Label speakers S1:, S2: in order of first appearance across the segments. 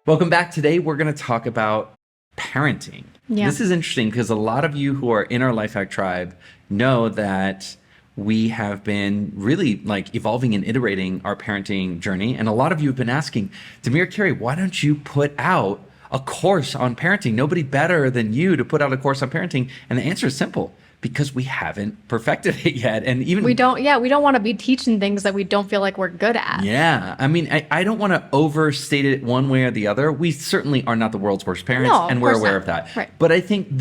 S1: Welcome back. Today, we're going to talk about parenting.
S2: Yeah.
S1: This is interesting because a lot of you who are in our Lifehack tribe know that we have been really evolving and iterating our parenting journey. And a lot of you have been asking, Demir, Carey, why don't you put out a course on parenting? Nobody better than you to put out a course on parenting. And the answer is simple. Because we haven't perfected it yet. And even
S2: we don't want to be teaching things that we don't feel like we're good at.
S1: Yeah. I mean, I don't want to overstate it one way or the other. We certainly are not the world's worst parents, and we're aware of that.
S2: Right.
S1: But I think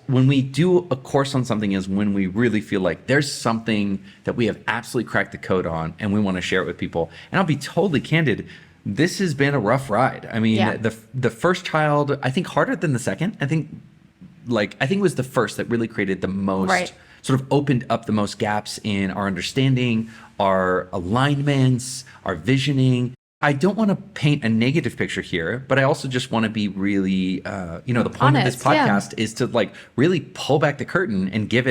S1: when we do a course on something is when we really feel like there's something that we have absolutely cracked the code on and we want to share it with people. And I'll be totally candid. This has been a rough ride. I mean, the first child, I think harder than the second. I think it was the first that really created the most, sort of opened up the most gaps in our understanding, our alignments, our visioning. I don't want to paint a negative picture here, but I also just want to be really, the point
S2: honest,
S1: of this podcast is to really pull back the curtain and give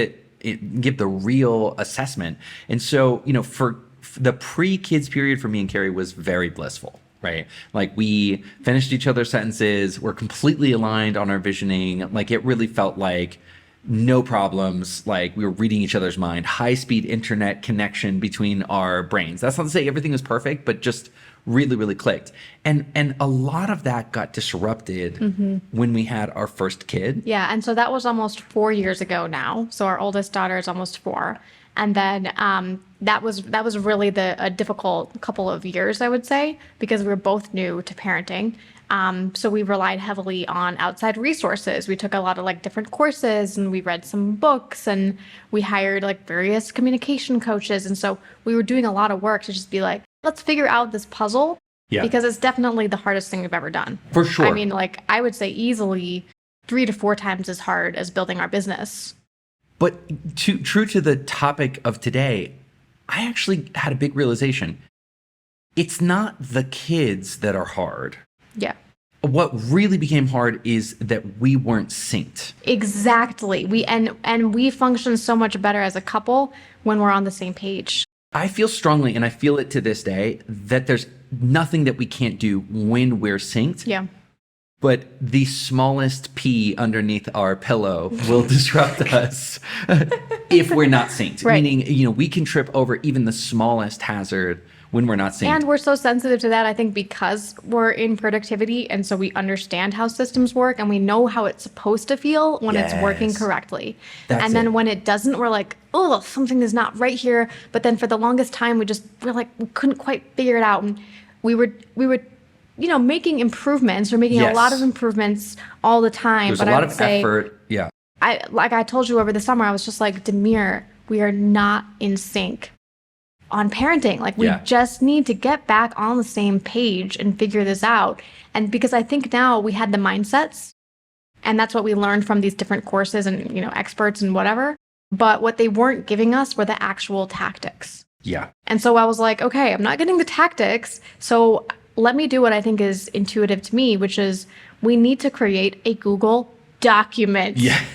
S1: the real assessment. And so, for the pre-kids period for me and Carey was very blissful. Right. We finished each other's sentences. We're completely aligned on our visioning. It really felt like no problems. We were reading each other's mind, high speed internet connection between our brains. That's not to say everything was perfect, but just really, really clicked. And a lot of that got disrupted when we had our first kid.
S2: Yeah. And so that was almost 4 years ago now. So our oldest daughter is almost 4. And then that was really a difficult couple of years, I would say, because we were both new to parenting. So we relied heavily on outside resources. We took a lot of different courses, and we read some books, and we hired various communication coaches. And so we were doing a lot of work to just be let's figure out this puzzle, because it's definitely the hardest thing we've ever done.
S1: For sure.
S2: I mean, I would say easily 3 to 4 times as hard as building our business.
S1: But true to the topic of today, I actually had a big realization. It's not the kids that are hard.
S2: Yeah.
S1: What really became hard is that we weren't synced.
S2: Exactly. We function so much better as a couple when we're on the same page.
S1: I feel strongly, and I feel it to this day, that there's nothing that we can't do when we're synced.
S2: Yeah.
S1: But the smallest pea underneath our pillow will disrupt us if we're not synced.
S2: Right.
S1: Meaning, we can trip over even the smallest hazard when we're not synced.
S2: And we're so sensitive to that, I think, because we're in productivity. And so we understand how systems work, and we know how it's supposed to feel when it's working correctly. And then when it doesn't, we're like, oh, something is not right here. But then for the longest time, we couldn't quite figure it out. And we were making improvements. We're making a lot of improvements all the time.
S1: There's a lot of effort. Yeah.
S2: I told you over the summer, I was just like, Demir, we are not in sync on parenting. We just need to get back on the same page and figure this out. And because I think now we had the mindsets, and that's what we learned from these different courses and, experts and whatever. But what they weren't giving us were the actual tactics.
S1: Yeah.
S2: And so I was like, okay, I'm not getting the tactics. So let me do what I think is intuitive to me, which is we need to create a Google document.
S1: Yes.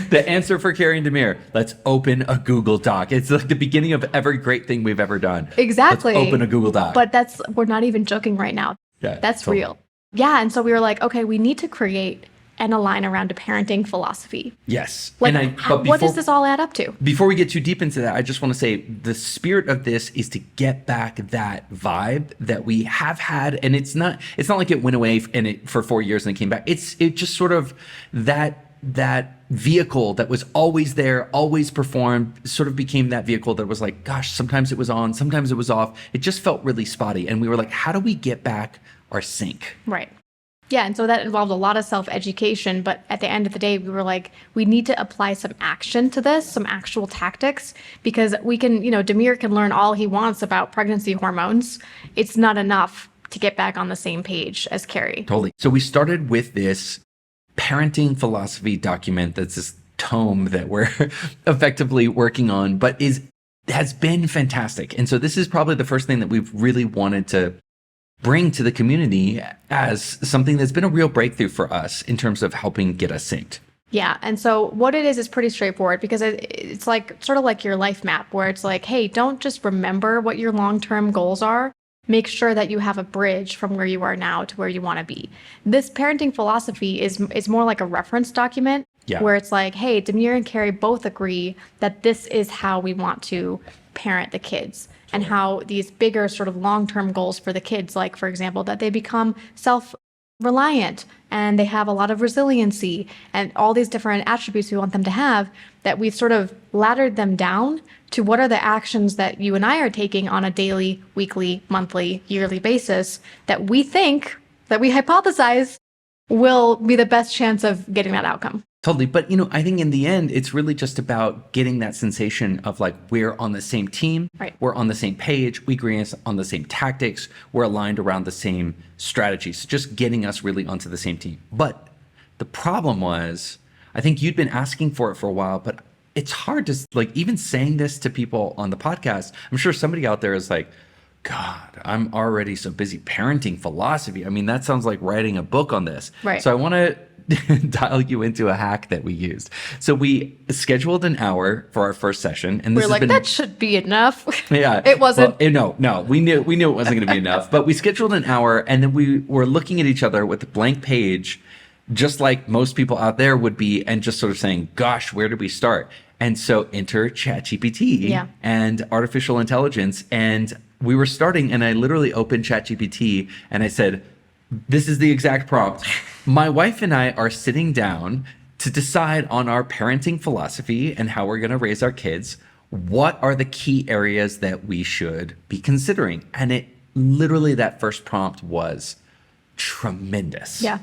S1: The answer for Carey and Demir, let's open a Google Doc. It's the beginning of every great thing we've ever done.
S2: Exactly.
S1: Let's open a Google Doc.
S2: But we're not even joking right now.
S1: Yeah,
S2: that's
S1: totally
S2: real. Yeah. And so we were like, okay, we need to create and align around a parenting philosophy.
S1: Yes.
S2: What does this all add up to?
S1: Before we get too deep into that, I just want to say the spirit of this is to get back that vibe that we have had. And it's not like it went away for 4 years and it came back. It just sort of that vehicle that was always there, always performed, sort of became that vehicle that was like, gosh, sometimes it was on, sometimes it was off. It just felt really spotty. And we were like, how do we get back our sync?
S2: Right. Yeah, and so that involved a lot of self-education, but at the end of the day, we were like, we need to apply some action to this, some actual tactics, because we can, Demir can learn all he wants about pregnancy hormones. It's not enough to get back on the same page as Carey.
S1: Totally. So we started with this parenting philosophy document that's this tome that we're effectively working on, but has been fantastic. And so this is probably the first thing that we've really wanted to bring to the community as something that's been a real breakthrough for us in terms of helping get us synced.
S2: Yeah. And so what it is pretty straightforward, because it's sort of like your life map, where it's like, hey, don't just remember what your long-term goals are. make sure that you have a bridge from where you are now to where you want to be. This parenting philosophy is more like a reference document where it's like, hey, Demir and Carey both agree that this is how we want to parent the kids, and how these bigger sort of long-term goals for the kids, like, for example, that they become self-reliant and they have a lot of resiliency and all these different attributes we want them to have, that we've sort of laddered them down to what are the actions that you and I are taking on a daily, weekly, monthly, yearly basis that we think, that we hypothesize will be the best chance of getting that outcome.
S1: Totally. But, I think in the end, it's really just about getting that sensation of like, we're on the same team,
S2: right?
S1: We're on the same page, we agree on the same tactics, we're aligned around the same strategies. So just getting us really onto the same team. But the problem was, I think you'd been asking for it for a while, but it's hard to like, even saying this to people on the podcast, I'm sure somebody out there is like, God, I'm already so busy parenting philosophy. I mean, that sounds like writing a book on this.
S2: Right.
S1: So I want to dial you into a hack that we used. So we scheduled an hour for our first session, and this
S2: we're like, that should be enough.
S1: Yeah,
S2: it wasn't.
S1: Well, no, we knew it wasn't going to be enough. But we scheduled an hour, and then we were looking at each other with a blank page, just like most people out there would be, and just sort of saying, "Gosh, where do we start?" And so enter ChatGPT and artificial intelligence, and we were starting, and I literally opened ChatGPT and I said, this is the exact prompt. My wife and I are sitting down to decide on our parenting philosophy and how we're going to raise our kids. What are the key areas that we should be considering? And it literally, that first prompt was tremendous.
S2: Yeah.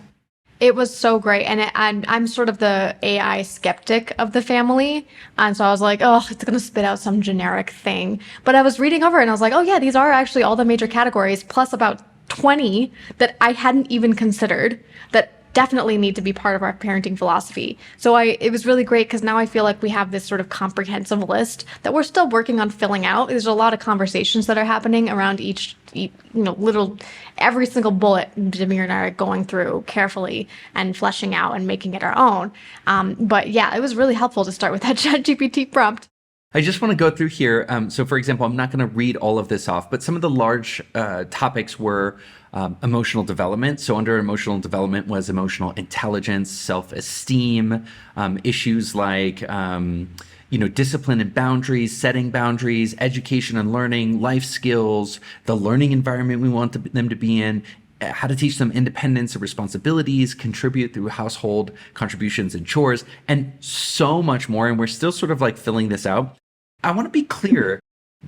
S2: It was so great. And I'm sort of the AI skeptic of the family. And so I was like, oh, it's going to spit out some generic thing. But I was reading over it and I was like, oh yeah, these are actually all the major categories, plus about 20 that I hadn't even considered that definitely need to be part of our parenting philosophy. So it was really great because now I feel like we have this sort of comprehensive list that we're still working on filling out. There's a lot of conversations that are happening around each every single bullet Demir and I are going through carefully and fleshing out and making it our own. But yeah, it was really helpful to start with that ChatGPT prompt.
S1: I just want to go through here. So for example, I'm not going to read all of this off, but some of the large topics were emotional development. So under emotional development was emotional intelligence, self-esteem, issues like, discipline and boundaries, setting boundaries, education and learning, life skills, the learning environment we want them to be in, how to teach them independence and responsibilities, contribute through household contributions and chores, and so much more. And we're still sort of like filling this out. I want to be clear.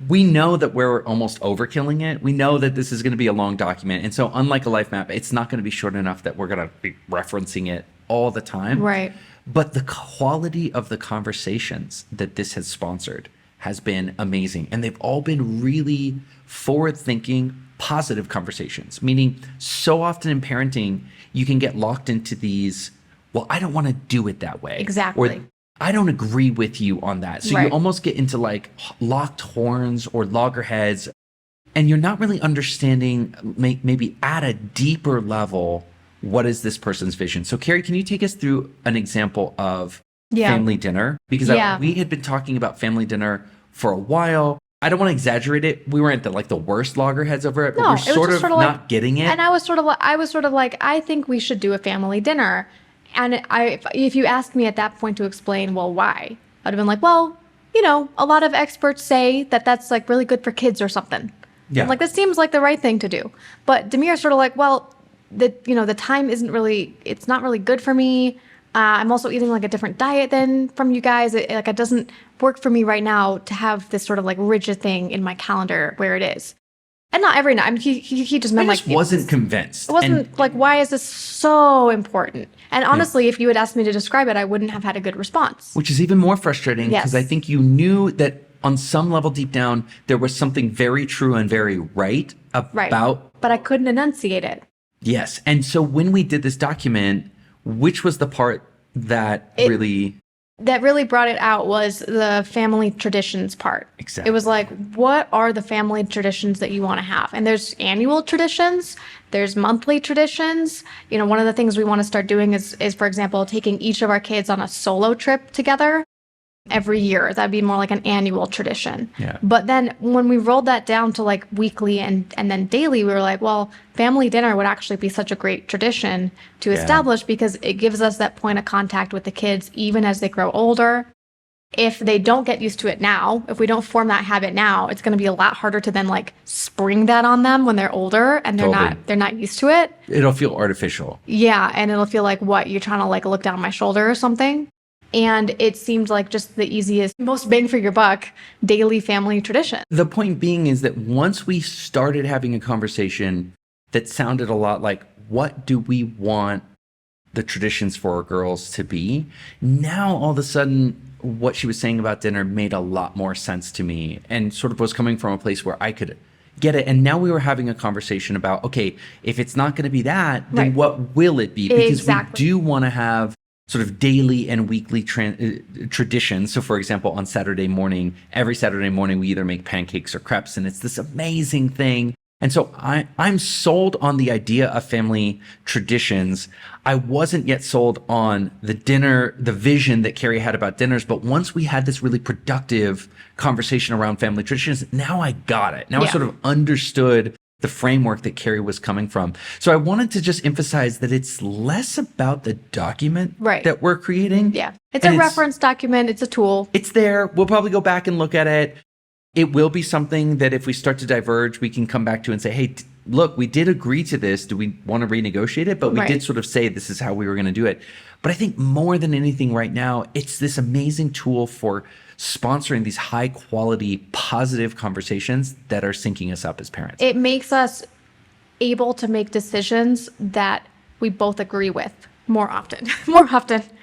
S1: We know that we're almost overkilling it. We know that this is going to be a long document. And so unlike a life map, it's not going to be short enough that we're going to be referencing it all the time.
S2: Right.
S1: But the quality of the conversations that this has sponsored has been amazing. And they've all been really forward-thinking, positive conversations, meaning so often in parenting, you can get locked into these, well, I don't want to do it that way.
S2: Exactly.
S1: Or I don't agree with you on that. So you almost get into like locked horns or loggerheads, and you're not really understanding maybe at a deeper level, what is this person's vision? So Carey, can you take us through an example of family dinner? Because we had been talking about family dinner for a while. I don't want to exaggerate it. We weren't the worst loggerheads over it, but we're sort of not getting it.
S2: And I was sort of like, I think we should do a family dinner. And if you asked me at that point to explain, well, why? I'd have been like, well, a lot of experts say that that's like really good for kids or something. Yeah. I'm like, this seems like the right thing to do. But Demir's sort of like, well, the time it's not really good for me. I'm also eating like a different diet than from you guys. It doesn't work for me right now to have this sort of like rigid thing in my calendar where it is. And not every night. I mean, he just meant like...
S1: wasn't convinced.
S2: It wasn't like, why is this so important? And honestly, if you had asked me to describe it, I wouldn't have had a good response.
S1: Which is even more frustrating because I think you knew that on some level deep down, there was something very true and very right about...
S2: But I couldn't enunciate it.
S1: Yes. And so when we did this document, which was the part that really
S2: brought it out was the family traditions part.
S1: Exactly.
S2: It was like, what are the family traditions that you want to have? And there's annual traditions, there's monthly traditions. One of the things we want to start doing is for example, taking each of our kids on a solo trip together. every year. That'd be more like an annual tradition.
S1: Yeah.
S2: But then when we rolled that down to like weekly and then daily, we were like, well, family dinner would actually be such a great tradition to establish because it gives us that point of contact with the kids even as they grow older. If they don't get used to it now, if we don't form that habit now, it's going to be a lot harder to then like spring that on them when they're older and they're not used to it.
S1: It'll feel artificial.
S2: Yeah, and it'll feel like what you're trying to like look down my shoulder or something. And it seemed like just the easiest, most bang for your buck daily family tradition.
S1: The point being is that once we started having a conversation that sounded a lot like, what do we want the traditions for our girls to be? Now, all of a sudden, what she was saying about dinner made a lot more sense to me and sort of was coming from a place where I could get it. And now we were having a conversation about, okay, if it's not going to be that, then what will it be? Because we do want to have sort of daily and weekly traditions. So for example, on Saturday morning, every Saturday morning, we either make pancakes or crepes, and it's this amazing thing. And so I'm sold on the idea of family traditions. I wasn't yet sold on the dinner, the vision that Carey had about dinners. But once we had this really productive conversation around family traditions, now I got it. Now I sort of understood the framework that Carey was coming from. So I wanted to just emphasize that it's less about the document that we're creating.
S2: Yeah. It's a reference document. It's a tool.
S1: It's there. We'll probably go back and look at it. It will be something that if we start to diverge, we can come back to and say, hey, look, we did agree to this. Do we want to renegotiate it? But we did sort of say this is how we were going to do it. But I think more than anything right now, it's this amazing tool for sponsoring these high quality, positive conversations that are syncing us up as parents.
S2: It makes us able to make decisions that we both agree with more often.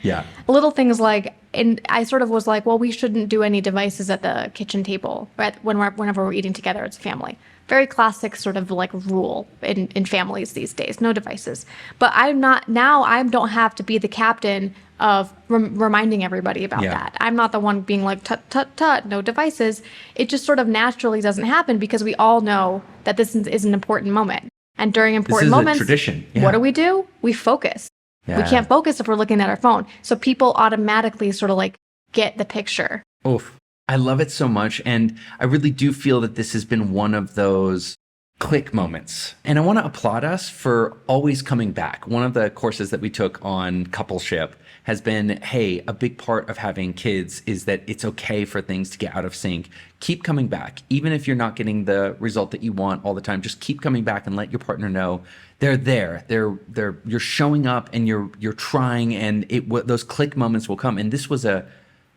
S1: Yeah.
S2: Little things like, and I sort of was like, well, we shouldn't do any devices at the kitchen table, right? Whenever we're eating together as a family. Very classic sort of like rule in families these days, no devices. But I don't have to be the captain of reminding everybody about that. I'm not the one being like, tut, tut, tut, no devices. It just sort of naturally doesn't happen because we all know that this is an important moment. And during important moments,
S1: a tradition.
S2: What do? We focus. We can't focus if we're looking at our phone. So people automatically sort of like get the picture.
S1: Oof. I love it so much. And I really do feel that this has been one of those click moments. And I want to applaud us for always coming back. One of the courses that we took on coupleship has been, hey, a big part of having kids is that it's okay for things to get out of sync. Keep coming back. Even if you're not getting the result that you want all the time, just keep coming back and let your partner know they're there. You're showing up and you're trying, and those click moments will come. And this was a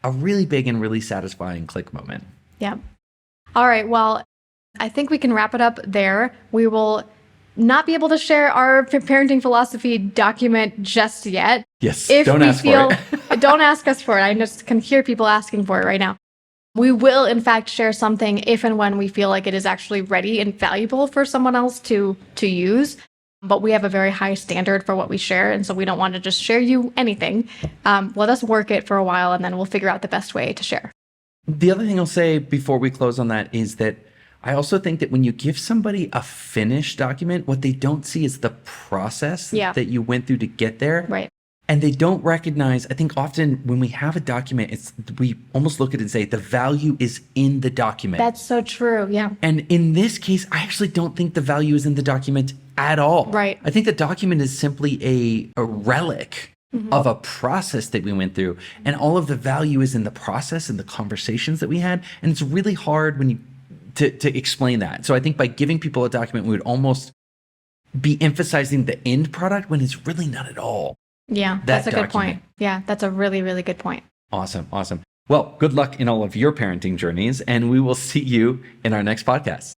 S1: really big and really satisfying click moment.
S2: Yeah. All right. Well, I think we can wrap it up there. We will not be able to share our parenting philosophy document just yet.
S1: Yes.
S2: If
S1: don't
S2: we
S1: ask
S2: feel,
S1: for it.
S2: Don't ask us for it. I just can hear people asking for it right now. We will, in fact, share something if and when we feel like it is actually ready and valuable for someone else to use. But we have a very high standard for what we share, and so we don't want to just share you anything. Let us work it for a while, and then we'll figure out the best way to share.
S1: The other thing I'll say before we close on that is that I also think that when you give somebody a finished document, what they don't see is the process that you went through to get there.
S2: Right.
S1: And they don't recognize, I think often when we have a document, we almost look at it and say, the value is in the document.
S2: That's so true, yeah.
S1: And in this case, I actually don't think the value is in the document at all.
S2: Right.
S1: I think the document is simply a relic of a process that we went through. And all of the value is in the process and the conversations that we had. And it's really hard when you to explain that. So I think by giving people a document, we would almost be emphasizing the end product when it's really not at all.
S2: Yeah, that's a good point. Yeah, that's a really, really good point.
S1: Awesome. Well, good luck in all of your parenting journeys, and we will see you in our next podcast.